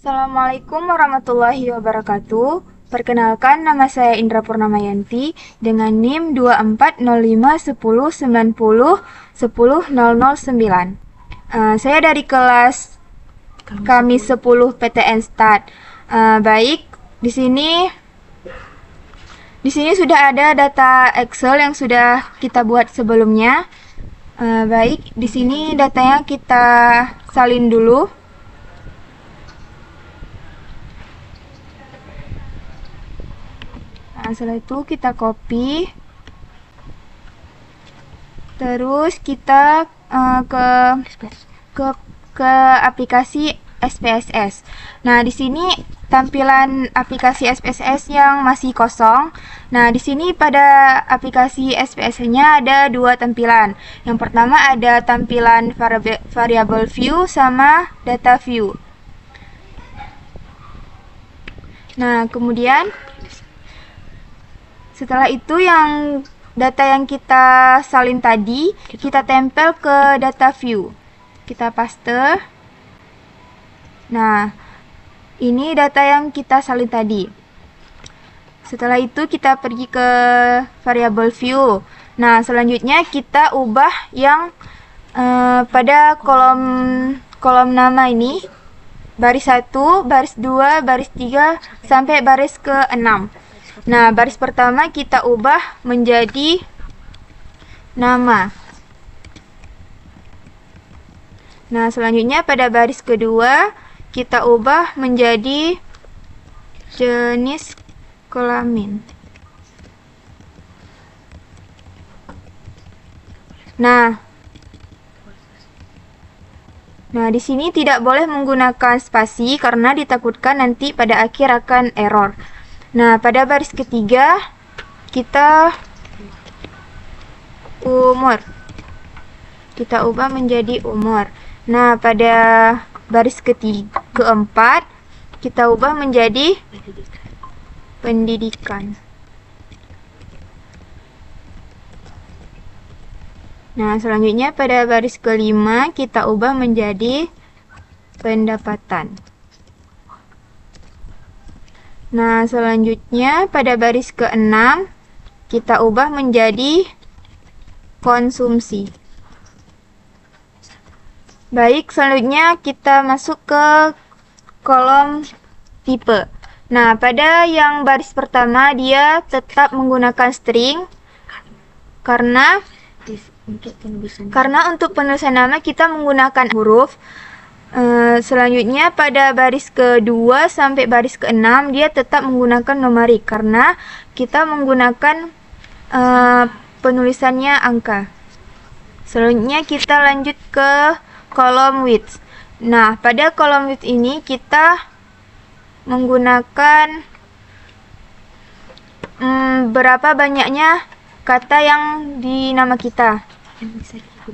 Assalamualaikum warahmatullahi wabarakatuh. Perkenalkan, nama saya Indra Purnamayanti dengan NIM 240510901009. Saya dari kelas kami 10 PTN Start. Baik, di sini sudah ada data Excel yang sudah kita buat sebelumnya. Baik, di sini datanya kita salin dulu. Setelah itu kita copy, terus kita ke aplikasi SPSS. Nah, di sini tampilan aplikasi SPSS yang masih kosong. Nah, di sini pada aplikasi SPSS-nya ada dua tampilan. Yang pertama ada tampilan variable view sama data view. Nah, kemudian setelah itu yang data yang kita salin tadi kita tempel ke data view. Kita paste. Nah, ini data yang kita salin tadi. Setelah itu kita pergi ke variable view. Nah, selanjutnya kita ubah yang pada kolom nama ini baris 1, baris 2, baris 3 sampai baris ke-6. Nah, baris pertama kita ubah menjadi nama. Nah, selanjutnya pada baris kedua kita ubah menjadi jenis kelamin. Nah, di sini tidak boleh menggunakan spasi karena ditakutkan nanti pada akhir akan error. Nah, pada baris ketiga kita umur. Kita ubah menjadi umur. Nah, pada baris keempat kita ubah menjadi pendidikan. Nah, selanjutnya pada baris kelima kita ubah menjadi pendapatan. Nah, selanjutnya pada baris ke-6 kita ubah menjadi konsumsi. Baik, selanjutnya kita masuk ke kolom tipe. Nah, pada yang baris pertama dia tetap menggunakan string karena untuk penulisan nama kita menggunakan huruf. Selanjutnya pada baris kedua sampai baris ke-6 dia tetap menggunakan numerik karena kita menggunakan penulisannya angka. Selanjutnya kita lanjut ke kolom width. Nah, pada kolom width ini kita menggunakan berapa banyaknya kata yang di nama kita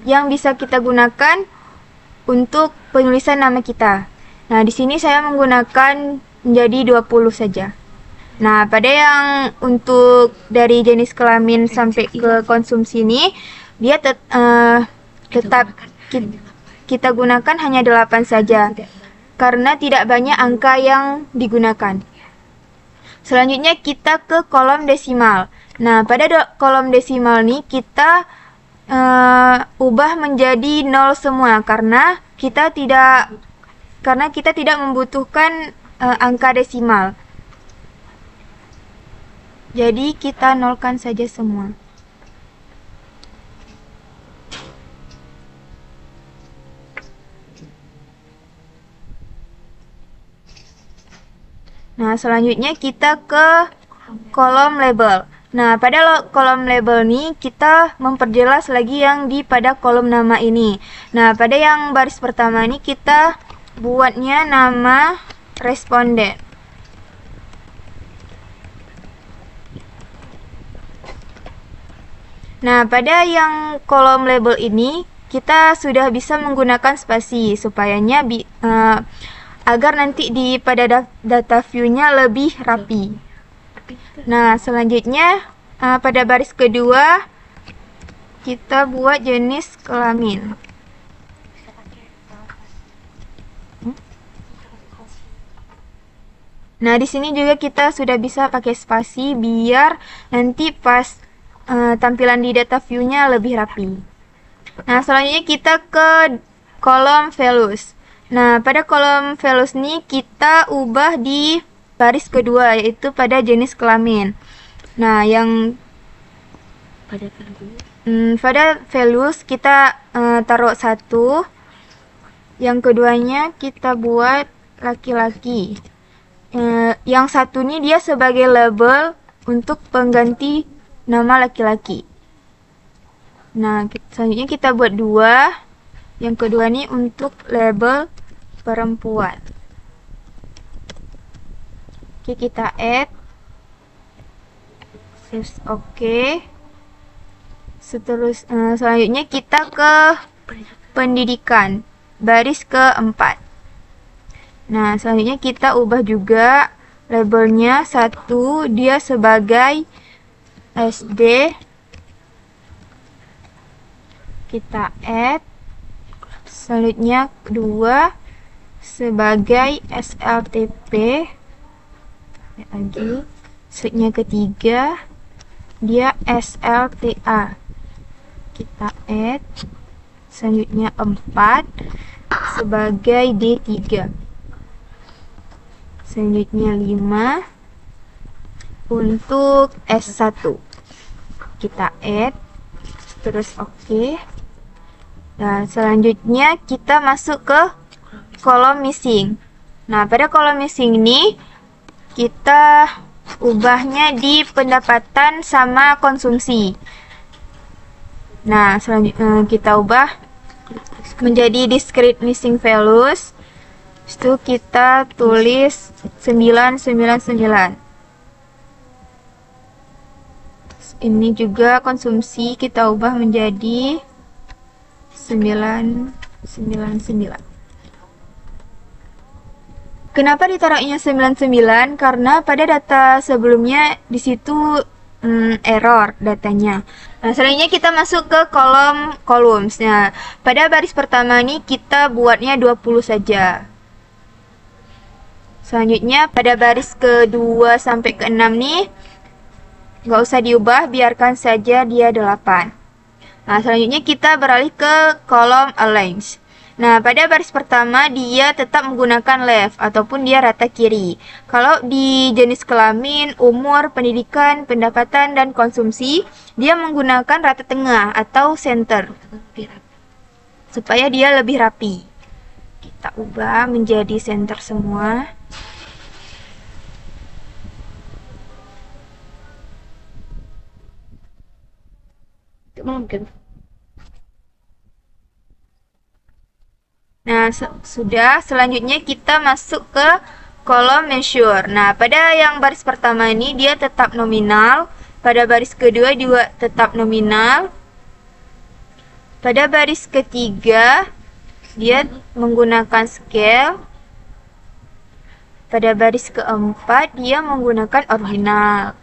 yang bisa kita gunakan untuk penulisan nama kita. Nah, di sini saya menggunakan menjadi 20 saja. Nah, pada yang untuk dari jenis kelamin sampai ke konsumsi ini, dia tetap kita gunakan hanya 8 saja. Karena tidak banyak angka yang digunakan. Selanjutnya kita ke kolom desimal. Nah, pada kolom desimal ini kita ubah menjadi 0 semua karena kita tidak membutuhkan angka desimal. Jadi kita nolkan saja semua. Nah, selanjutnya kita ke kolom label. Nah, pada kolom label ini kita memperjelas lagi yang di pada kolom nama ini. Nah, pada yang baris pertama ini kita buatnya nama responden. Nah, pada yang kolom label ini kita sudah bisa menggunakan spasi supayanya agar nanti pada data view-nya lebih rapi. Nah, selanjutnya pada baris kedua kita buat jenis kelamin. Nah, di sini juga kita sudah bisa pakai spasi biar nanti pas tampilan di data view-nya lebih rapi. Nah, selanjutnya kita ke kolom values. Nah, pada kolom values ini kita ubah di baris kedua, yaitu pada jenis kelamin. Nah, yang pada values kita taruh 1. Yang keduanya kita buat laki-laki. Yang satu ini dia sebagai label untuk pengganti nama laki-laki. Nah, selanjutnya kita buat 2. Yang kedua ini untuk label perempuan. Oke, kita add. Oke. Selanjutnya kita ke pendidikan, baris keempat. Nah, selanjutnya kita ubah juga labelnya 1, dia sebagai SD. Kita add. Selanjutnya 2 sebagai SLTP. Lagi. Selanjutnya ketiga dia SLTA. Kita add. Selanjutnya 4 sebagai D3. Selanjutnya 5 untuk S1. Kita add. Terus oke. Nah, selanjutnya kita masuk ke kolom missing. Nah, pada kolom missing ini kita ubahnya di pendapatan sama konsumsi. Nah, selanjutnya kita ubah menjadi discrete missing values. Itu kita tulis 999. Ini juga konsumsi kita ubah menjadi 999. Kenapa ditaruhnya 99? Karena pada data sebelumnya di situ error datanya. Nah, selanjutnya kita masuk ke kolom columns. Nah, pada baris pertama ini kita buatnya 20 saja. Selanjutnya pada baris ke-2 sampai ke-6 nih nggak usah diubah, biarkan saja dia 8. Nah, selanjutnya kita beralih ke kolom aligns. Nah, pada baris pertama dia tetap menggunakan left ataupun dia rata kiri. Kalau di jenis kelamin, umur, pendidikan, pendapatan, dan konsumsi, dia menggunakan rata tengah atau center supaya dia lebih rapi. Kita ubah menjadi center semua. Mungkin. Nah, sudah. Selanjutnya kita masuk ke kolom measure. Nah, pada yang baris pertama ini dia tetap nominal. Pada baris kedua juga tetap nominal. Pada baris ketiga dia menggunakan scale. Pada baris keempat dia menggunakan ordinal.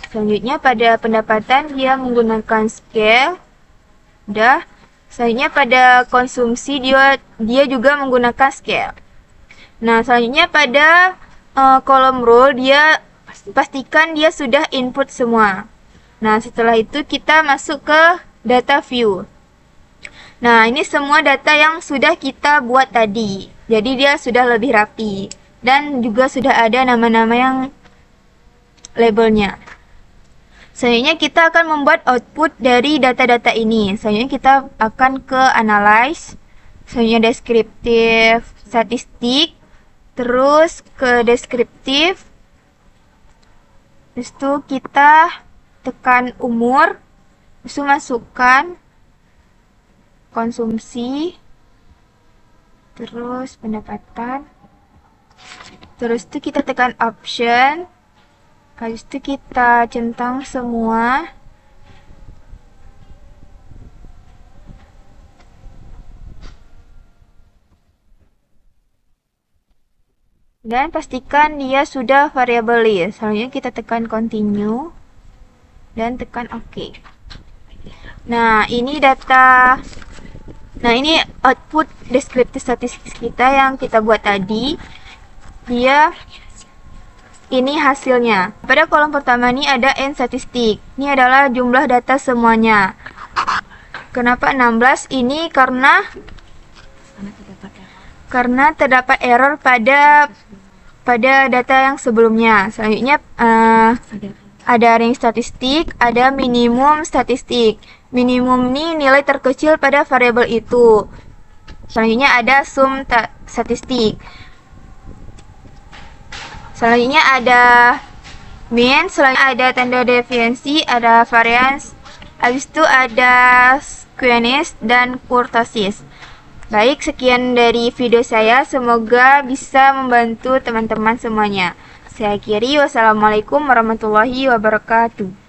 Selanjutnya pada pendapatan dia menggunakan scale. Udah. Selanjutnya pada konsumsi dia juga menggunakan scale. Nah, selanjutnya pada kolom row dia pastikan dia sudah input semua. Nah, setelah itu kita masuk ke data view. Nah, ini semua data yang sudah kita buat tadi. Jadi dia sudah lebih rapi dan juga sudah ada nama-nama yang labelnya. Selanjutnya kita akan membuat output dari data-data ini. Selanjutnya kita akan ke analyze, selanjutnya deskriptif statistik, terus ke deskriptif. Terus itu kita tekan umur, terus masukkan konsumsi, terus pendapatan. Terus itu kita tekan option. Habis itu kita centang semua. Dan pastikan dia sudah variable list. Selanjutnya kita tekan continue. Dan tekan OK. Nah, ini data. Nah, ini output deskriptif statistik kita yang kita buat tadi. Dia Ini hasilnya. Pada kolom pertama ini ada N statistik. Ini adalah jumlah data semuanya. Kenapa 16? Ini karena terdapat error pada data yang sebelumnya. Selanjutnya ada range statistik, ada minimum statistik. Minimum ini nilai terkecil pada variabel itu. Selanjutnya ada sum statistik. Selanjutnya ada mean, selanjutnya ada tanda deviasi, ada variance, habis itu ada skewness dan kurtosis. Baik, sekian dari video saya, semoga bisa membantu teman-teman semuanya. Saya akhiri, wassalamualaikum warahmatullahi wabarakatuh.